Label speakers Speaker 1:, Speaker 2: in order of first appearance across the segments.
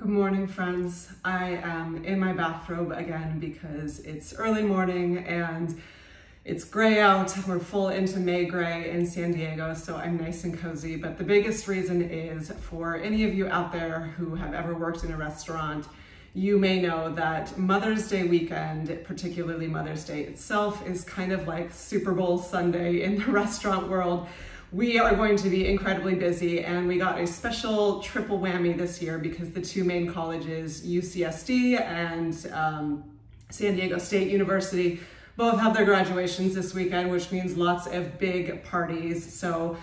Speaker 1: Good morning, friends. I am in my bathrobe again because it's early morning and it's gray out. We're full into May gray in San Diego, so I'm nice and cozy. But the biggest reason is for any of you out there who have ever worked in a restaurant, you may know that Mother's Day weekend, particularly Mother's Day itself, is kind of like Super Bowl Sunday in the restaurant world. We are going to be incredibly busy, and we got a special triple whammy this year because the two main colleges, UCSD and San Diego State University, both have their graduations this weekend, which means lots of big parties. So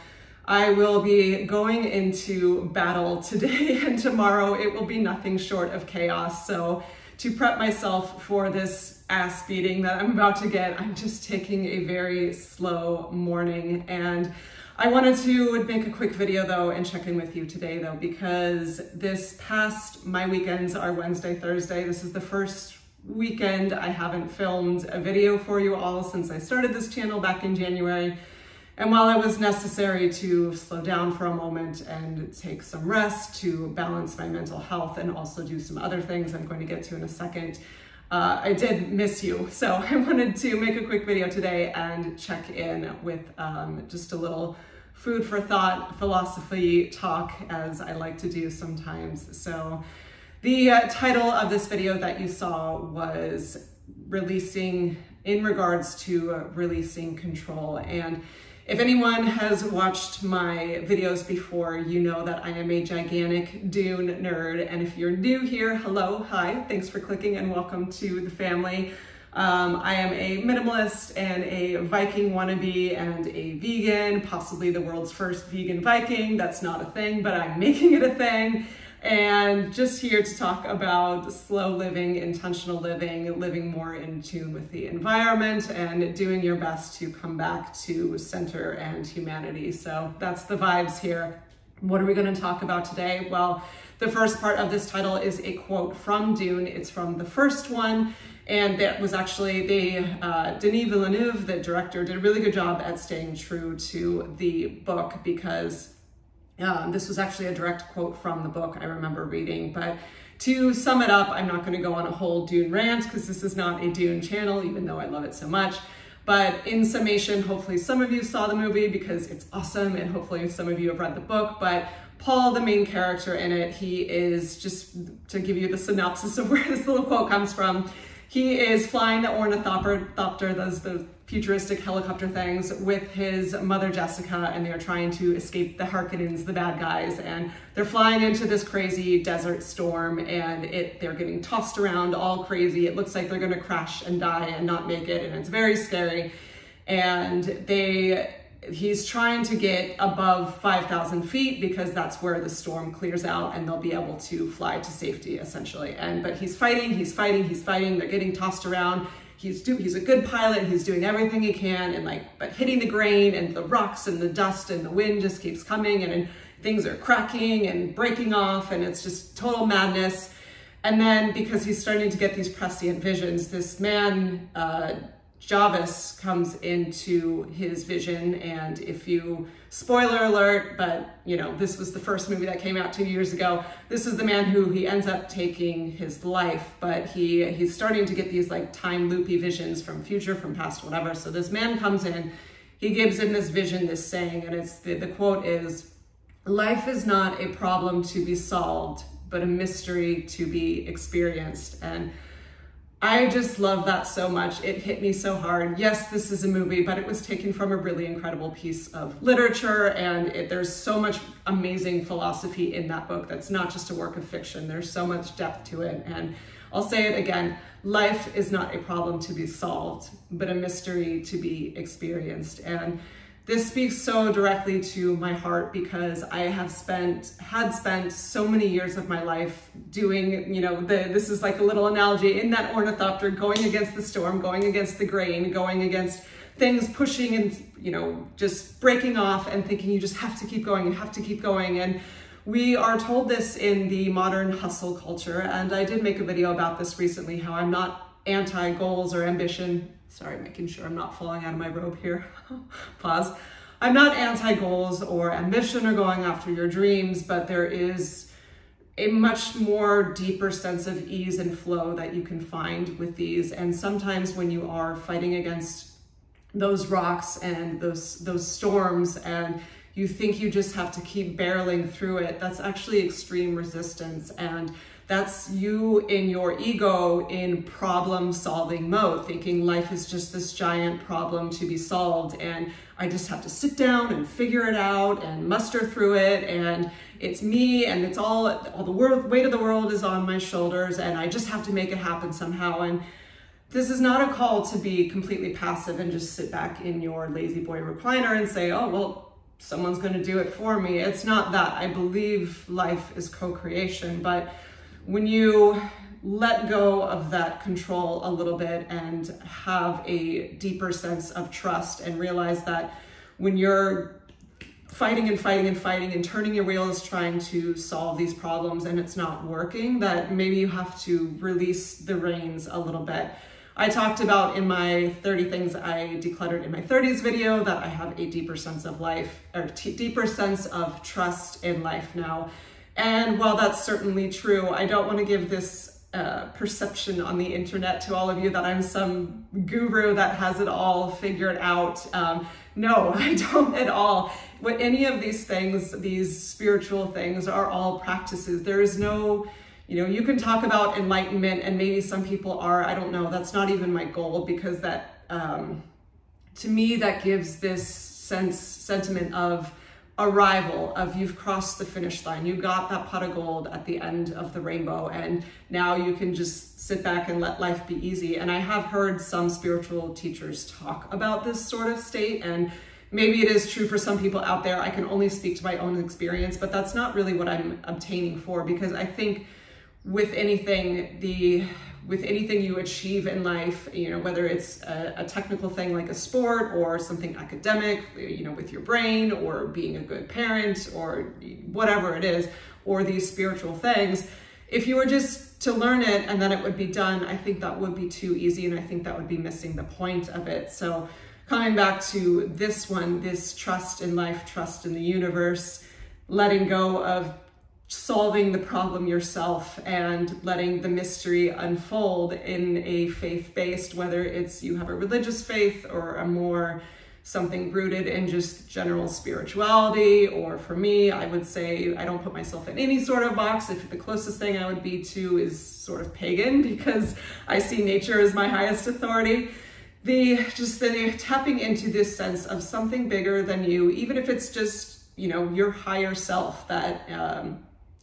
Speaker 1: I will be going into battle today and tomorrow. It will be nothing short of chaos. So to prep myself for this ass beating that I'm about to get, I'm just taking a very slow morning. And I wanted to make a quick video though and check in with you today though, because my weekends are Wednesday, Thursday. This is the first weekend I haven't filmed a video for you all since I started this channel back in January. And while it was necessary to slow down for a moment and take some rest to balance my mental health and also do some other things I'm going to get to in a second, I did miss you. So I wanted to make a quick video today and check in with just a little food for thought, philosophy talk, as I like to do sometimes. So the title of this video that you saw was in regards to releasing control. And if anyone has watched my videos before, you know that I am a gigantic Dune nerd. And if you're new here, hello, hi, thanks for clicking and welcome to the family. I am a minimalist and a Viking wannabe and a vegan, possibly the world's first vegan Viking. That's not a thing, but I'm making it a thing. And just here to talk about slow living, intentional living, living more in tune with the environment, and doing your best to come back to center and humanity. So that's the vibes here. What are we going to talk about today? Well, the first part of this title is a quote from Dune. It's from the first one. And that was actually Denis Villeneuve, the director, did a really good job at staying true to the book, because this was actually a direct quote from the book I remember reading. But to sum it up, I'm not going to go on a whole Dune rant because this is not a Dune channel, even though I love it so much. But in summation, hopefully some of you saw the movie because it's awesome, and hopefully some of you have read the book. But Paul, the main character in it, he is, just to give you the synopsis of where this little quote comes from, he is flying the ornithopter, the futuristic helicopter things, with his mother Jessica, and they're trying to escape the Harkonnens, the bad guys, and they're flying into this crazy desert storm, and they're getting tossed around all crazy. It looks like they're gonna crash and die and not make it, and it's very scary. And he's trying to get above 5,000 feet because that's where the storm clears out and they'll be able to fly to safety, essentially. But he's fighting. They're getting tossed around. He's a good pilot. He's doing everything he can, but hitting the grain and the rocks and the dust and the wind just keeps coming, and things are cracking and breaking off, and it's just total madness. And then because he's starting to get these prescient visions, this man, Jarvis, comes into his vision. And spoiler alert, but this was the first movie that came out 2 years ago. This is the man who he ends up taking his life, but he's starting to get these time loopy visions from future, from past, whatever. So this man comes in, he gives him this vision, this saying, and the quote is, "Life is not a problem to be solved, but a mystery to be experienced." And I just love that so much. It hit me so hard. Yes, this is a movie, but it was taken from a really incredible piece of literature, and there's so much amazing philosophy in that book that's not just a work of fiction. There's so much depth to it. And I'll say it again, life is not a problem to be solved, but a mystery to be experienced. And this speaks so directly to my heart because I had spent so many years of my life doing, this is like a little analogy, in that ornithopter, going against the storm, going against the grain, going against things pushing and, just breaking off, and thinking you just have to keep going, you have to keep going. And we are told this in the modern hustle culture. And I did make a video about this recently, how I'm not anti-goals or ambition. Sorry, making sure I'm not falling out of my robe here. Pause. I'm not anti-goals or ambition or going after your dreams, but there is a much more deeper sense of ease and flow that you can find with these. And sometimes when you are fighting against those rocks and those storms and you think you just have to keep barreling through it, that's actually extreme resistance. And that's you in your ego in problem solving mode, thinking life is just this giant problem to be solved. And I just have to sit down and figure it out and muster through it. And it's me, and it's all the weight of the world is on my shoulders, and I just have to make it happen somehow. And this is not a call to be completely passive and just sit back in your lazy boy recliner and say, oh, well, someone's going to do it for me. It's not that. I believe life is co-creation, but when you let go of that control a little bit and have a deeper sense of trust and realize that when you're fighting and fighting and fighting and turning your wheels trying to solve these problems and it's not working, that maybe you have to release the reins a little bit. I talked about in my 30 things I decluttered in my 30s video that I have a deeper sense of life, or deeper sense of trust in life now. And while that's certainly true, I don't want to give this perception on the internet to all of you that I'm some guru that has it all figured out. No, I don't at all. What any of these things, these spiritual things, are all practices. There is no, you can talk about enlightenment, and maybe some people are, I don't know, that's not even my goal, because that, to me, that gives this sentiment of arrival, of you've crossed the finish line, you got that pot of gold at the end of the rainbow, and now you can just sit back and let life be easy. And I have heard some spiritual teachers talk about this sort of state, and maybe it is true for some people out there. I can only speak to my own experience, but that's not really what I'm obtaining for, because I think with anything you achieve in life, whether it's a technical thing like a sport or something academic, with your brain, or being a good parent, or whatever it is, or these spiritual things, if you were just to learn it and then it would be done, I think that would be too easy, and I think that would be missing the point of it. So coming back to this one, this trust in life, trust in the universe, letting go of solving the problem yourself and letting the mystery unfold in a faith-based, whether it's you have a religious faith or a more something rooted in just general spirituality. Or for me, I would say I don't put myself in any sort of box. If the closest thing I would be to is sort of pagan, because I see nature as my highest authority. The tapping into this sense of something bigger than you, even if it's just, your higher self that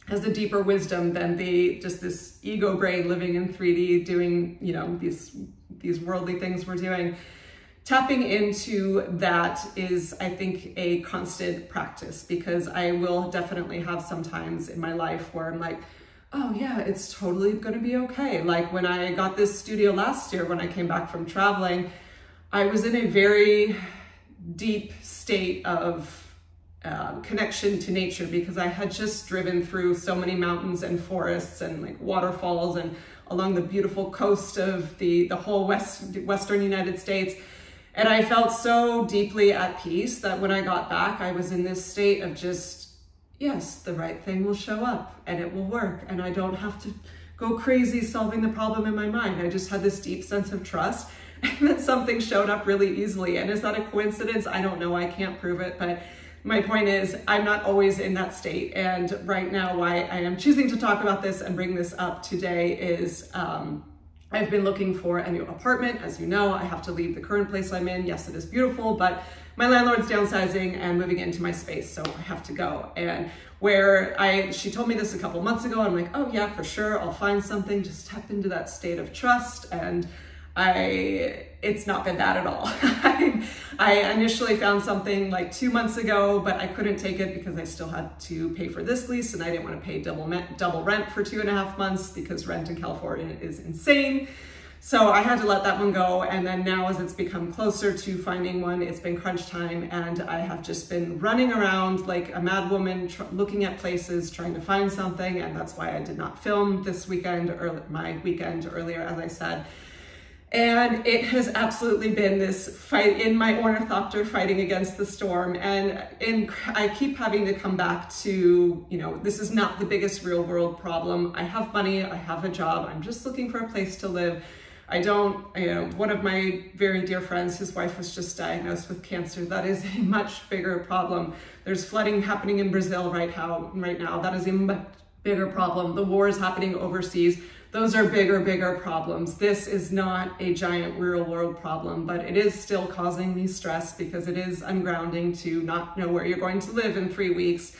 Speaker 1: has a deeper wisdom than this ego brain living in 3D doing, these worldly things we're doing. Tapping into that is, I think, a constant practice, because I will definitely have some times in my life where I'm like, oh yeah, it's totally gonna be okay. Like when I got this studio last year, when I came back from traveling, I was in a very deep state of connection to nature, because I had just driven through so many mountains and forests and like waterfalls and along the beautiful coast of the whole Western United States. And I felt so deeply at peace that when I got back, I was in this state of just, yes, the right thing will show up and it will work. And I don't have to go crazy solving the problem in my mind. I just had this deep sense of trust, and then something showed up really easily. And is that a coincidence? I don't know. I can't prove it. But my point is, I'm not always in that state. And right now, why I am choosing to talk about this and bring this up today is I've been looking for a new apartment. As you know, I have to leave the current place I'm in. Yes, it is beautiful, but my landlord's downsizing and moving into my space, so I have to go. And she told me this a couple months ago, I'm like, oh yeah, for sure, I'll find something. Just tap into that state of trust, and it's not been that at all. I initially found something like 2 months ago, but I couldn't take it because I still had to pay for this lease, and I didn't want to pay double rent for 2.5 months because rent in California is insane. So I had to let that one go. And then now, as it's become closer to finding one, it's been crunch time, and I have just been running around like a mad woman, looking at places, trying to find something. And that's why I did not film this weekend, or my weekend earlier, as I said. And it has absolutely been this fight in my ornithopter fighting against the storm. And I keep having to come back to, this is not the biggest real world problem. I have money, I have a job, I'm just looking for a place to live. I don't, one of my very dear friends, his wife was just diagnosed with cancer. That is a much bigger problem. There's flooding happening in Brazil right now. That is a much bigger problem. The war is happening overseas. Those are bigger problems. This is not a giant real world problem, but it is still causing me stress because it is ungrounding to not know where you're going to live in 3 weeks.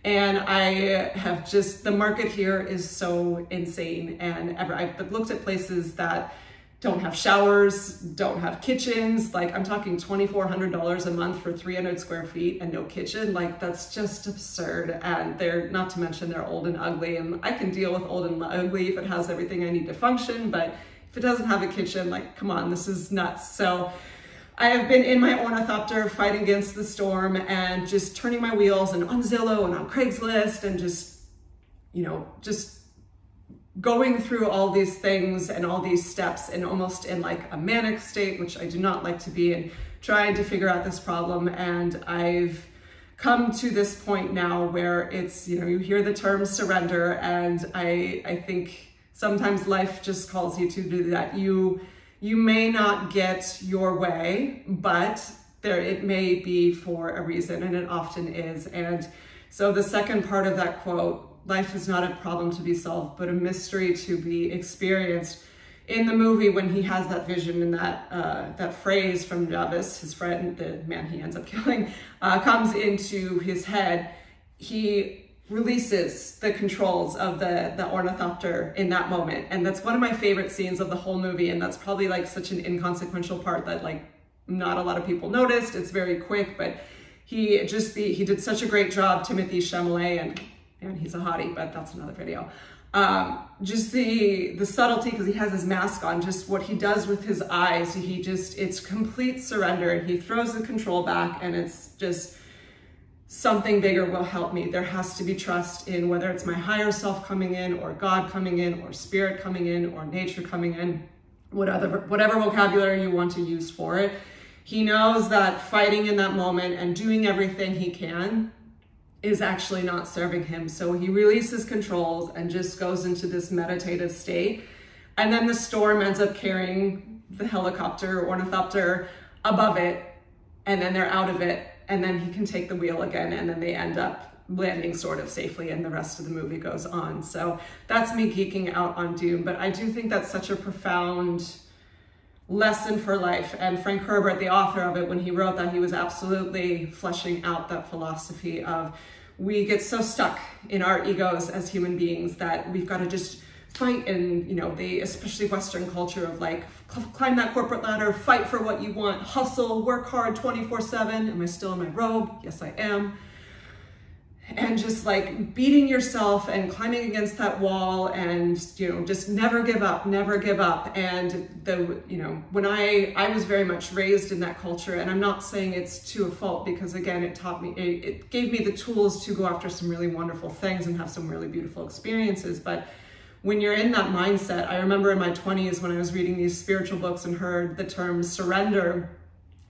Speaker 1: And I have the market here is so insane. And I've looked at places that don't have showers, don't have kitchens. Like, I'm talking $2,400 a month for 300 square feet and no kitchen. Like, that's just absurd. And not to mention they're old and ugly, and I can deal with old and ugly if it has everything I need to function, but if it doesn't have a kitchen, like, come on, this is nuts. So I have been in my ornithopter fighting against the storm and just turning my wheels and on Zillow and on Craigslist and just going through all these things and all these steps and almost in like a manic state, which I do not like to be in, trying to figure out this problem. And I've come to this point now where it's, you hear the term surrender, and I think sometimes life just calls you to do that. You may not get your way, but it may be for a reason, and it often is. And so the second part of that quote, life is not a problem to be solved, but a mystery to be experienced. In the movie, when he has that vision and that phrase from Davis, his friend, the man he ends up killing, comes into his head, he releases the controls of the ornithopter in that moment. And that's one of my favorite scenes of the whole movie. And that's probably like such an inconsequential part that like not a lot of people noticed. It's very quick, but he did such a great job, Timothée Chalamet, and he's a hottie, but that's another video. Just the subtlety, because he has his mask on, just what he does with his eyes, it's complete surrender, and he throws the control back, and it's just something bigger will help me. There has to be trust in whether it's my higher self coming in, or God coming in, or spirit coming in, or nature coming in, whatever vocabulary you want to use for it. He knows that fighting in that moment and doing everything he can is actually not serving him. So he releases controls and just goes into this meditative state. And then the storm ends up carrying the helicopter or ornithopter above it, and then they're out of it, and then he can take the wheel again, and then they end up landing sort of safely, and the rest of the movie goes on. So that's me geeking out on Dune, but I do think that's such a profound lesson for life. And Frank Herbert, the author of it, when he wrote that, he was absolutely fleshing out that philosophy of, we get so stuck in our egos as human beings that we've got to just fight in, especially Western culture of like, climb that corporate ladder, fight for what you want, hustle, work hard 24/7. Am I still in my robe? Yes, I am. And just like beating yourself and climbing against that wall and, just never give up, never give up. And when I was very much raised in that culture, and I'm not saying it's to a fault, because again, it gave me the tools to go after some really wonderful things and have some really beautiful experiences. But when you're in that mindset, I remember in my 20s when I was reading these spiritual books and heard the term surrender.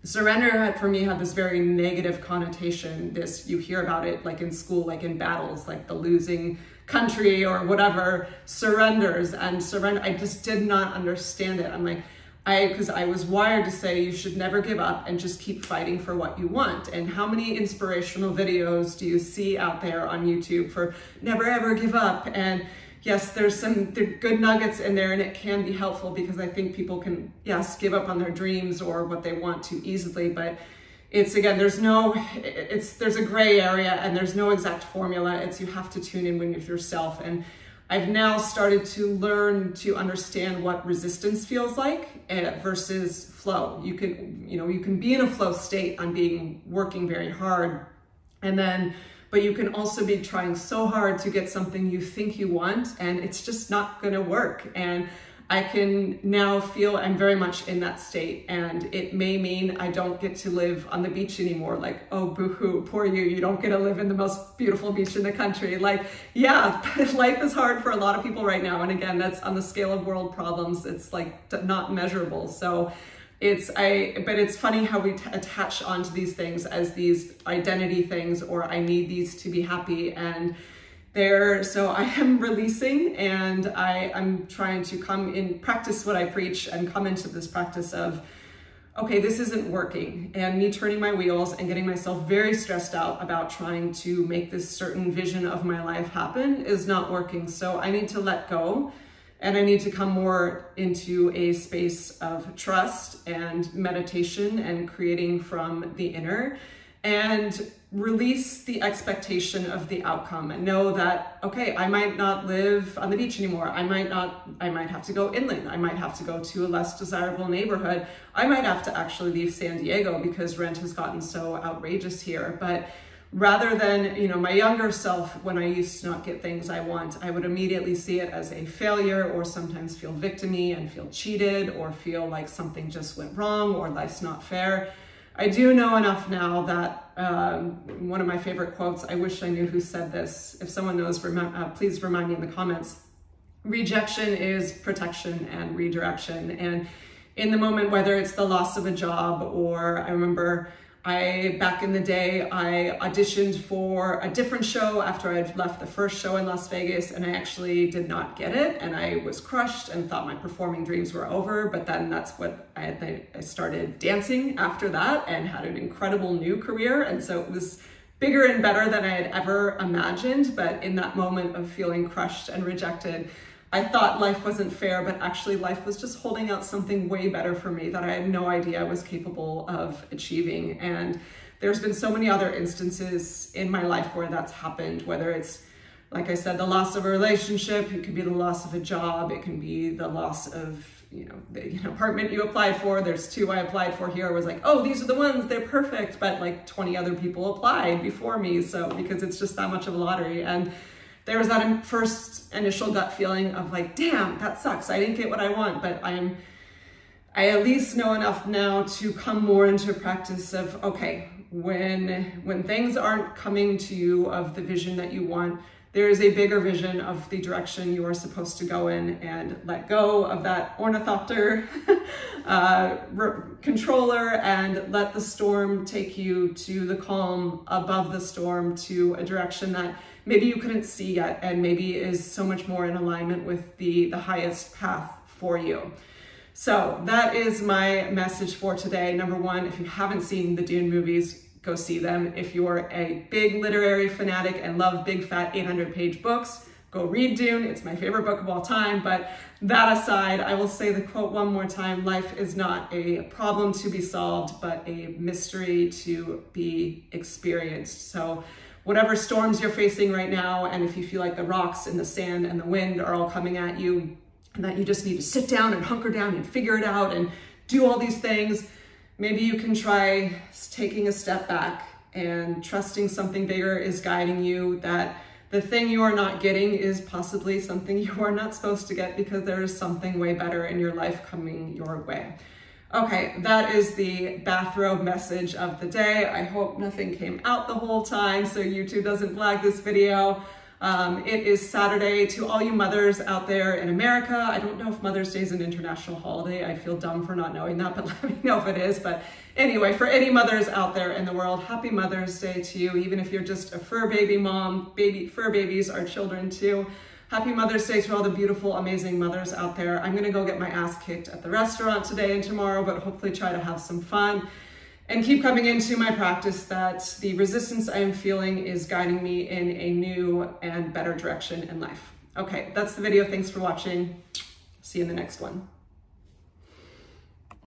Speaker 1: Surrender for me had this very negative connotation. You hear about it like in school, like in battles, like the losing country or whatever surrenders, and surrender. I just did not understand it. I'm like, because I was wired to say you should never give up and just keep fighting for what you want. And how many inspirational videos do you see out there on YouTube for never ever give up? And yes, there's some good nuggets in there, and it can be helpful because I think people can, yes, give up on their dreams or what they want too easily. But it's, again, there's a gray area, and there's no exact formula. You have to tune in with yourself. And I've now started to learn to understand what resistance feels like versus flow. You can be in a flow state on working very hard, but you can also be trying so hard to get something you think you want, and it's just not gonna work. And I can now feel I'm very much in that state, and it may mean I don't get to live on the beach anymore. Like, oh, boo-hoo, poor you, you don't get to live in the most beautiful beach in the country. Like, yeah, life is hard for a lot of people right now. And again, that's on the scale of world problems. It's like not measurable. So but it's funny how we attach onto these things as these identity things, or I need these to be happy. And so I am releasing, and I'm trying to come in, practice what I preach, and come into this practice of, okay, this isn't working, and me turning my wheels and getting myself very stressed out about trying to make this certain vision of my life happen is not working. So I need to let go, and I need to come more into a space of trust and meditation and creating from the inner, and release the expectation of the outcome, and know that, okay, I might not live on the beach anymore. I might have to go inland. I might have to go to a less desirable neighborhood. I might have to actually leave San Diego because rent has gotten so outrageous here. But rather than, my younger self, when I used to not get things I want, I would immediately see it as a failure, or sometimes feel victim-y and feel cheated, or feel like something just went wrong, or life's not fair. I do know enough now that one of my favorite quotes, I wish I knew who said this. If someone knows, please remind me in the comments. Rejection is protection and redirection. And in the moment, whether it's the loss of a job, or I remember back in the day, I auditioned for a different show after I'd left the first show in Las Vegas, and I actually did not get it, and I was crushed and thought my performing dreams were over. But then that's what I started dancing after that, and had an incredible new career. And so it was bigger and better than I had ever imagined. But in that moment of feeling crushed and rejected, I thought life wasn't fair, but actually life was just holding out something way better for me that I had no idea I was capable of achieving. And there's been so many other instances in my life where that's happened, whether it's, like I said, the loss of a relationship, it could be the loss of a job, it can be the loss of, the apartment you applied for. There's 2 I applied for here. I was like, oh, these are the ones, they're perfect. But like 20 other people applied before me. So because it's just that much of a lottery. And there was that first initial gut feeling of like, damn, that sucks. I didn't get what I want, but I at least know enough now to come more into a practice of, okay, when things aren't coming to you of the vision that you want, there is a bigger vision of the direction you are supposed to go in, and let go of that ornithopter controller, and let the storm take you to the calm above the storm, to a direction that maybe you couldn't see yet, and maybe is so much more in alignment with the highest path for you. So that is my message for today. Number 1, if you haven't seen the Dune movies, go see them. If you're a big literary fanatic and love big fat 800-page books, go read Dune. It's my favorite book of all time. But that aside, I will say the quote one more time: life is not a problem to be solved, but a mystery to be experienced. So whatever storms you're facing right now, and if you feel like the rocks and the sand and the wind are all coming at you, and that you just need to sit down and hunker down and figure it out and do all these things, maybe you can try taking a step back and trusting something bigger is guiding you, that the thing you are not getting is possibly something you are not supposed to get, because there is something way better in your life coming your way. Okay, that is the bathrobe message of the day. I hope nothing came out the whole time so YouTube doesn't flag this video. It is Saturday. To all you mothers out there in America, I don't know if Mother's Day is an international holiday. I feel dumb for not knowing that, but let me know if it is. But anyway, for any mothers out there in the world, happy Mother's Day to you, even if you're just a fur baby mom. Fur babies are children too. Happy Mother's Day to all the beautiful, amazing mothers out there. I'm gonna go get my ass kicked at the restaurant today and tomorrow, but hopefully try to have some fun and keep coming into my practice that the resistance I am feeling is guiding me in a new and better direction in life. Okay, that's the video. Thanks for watching. See you in the next one.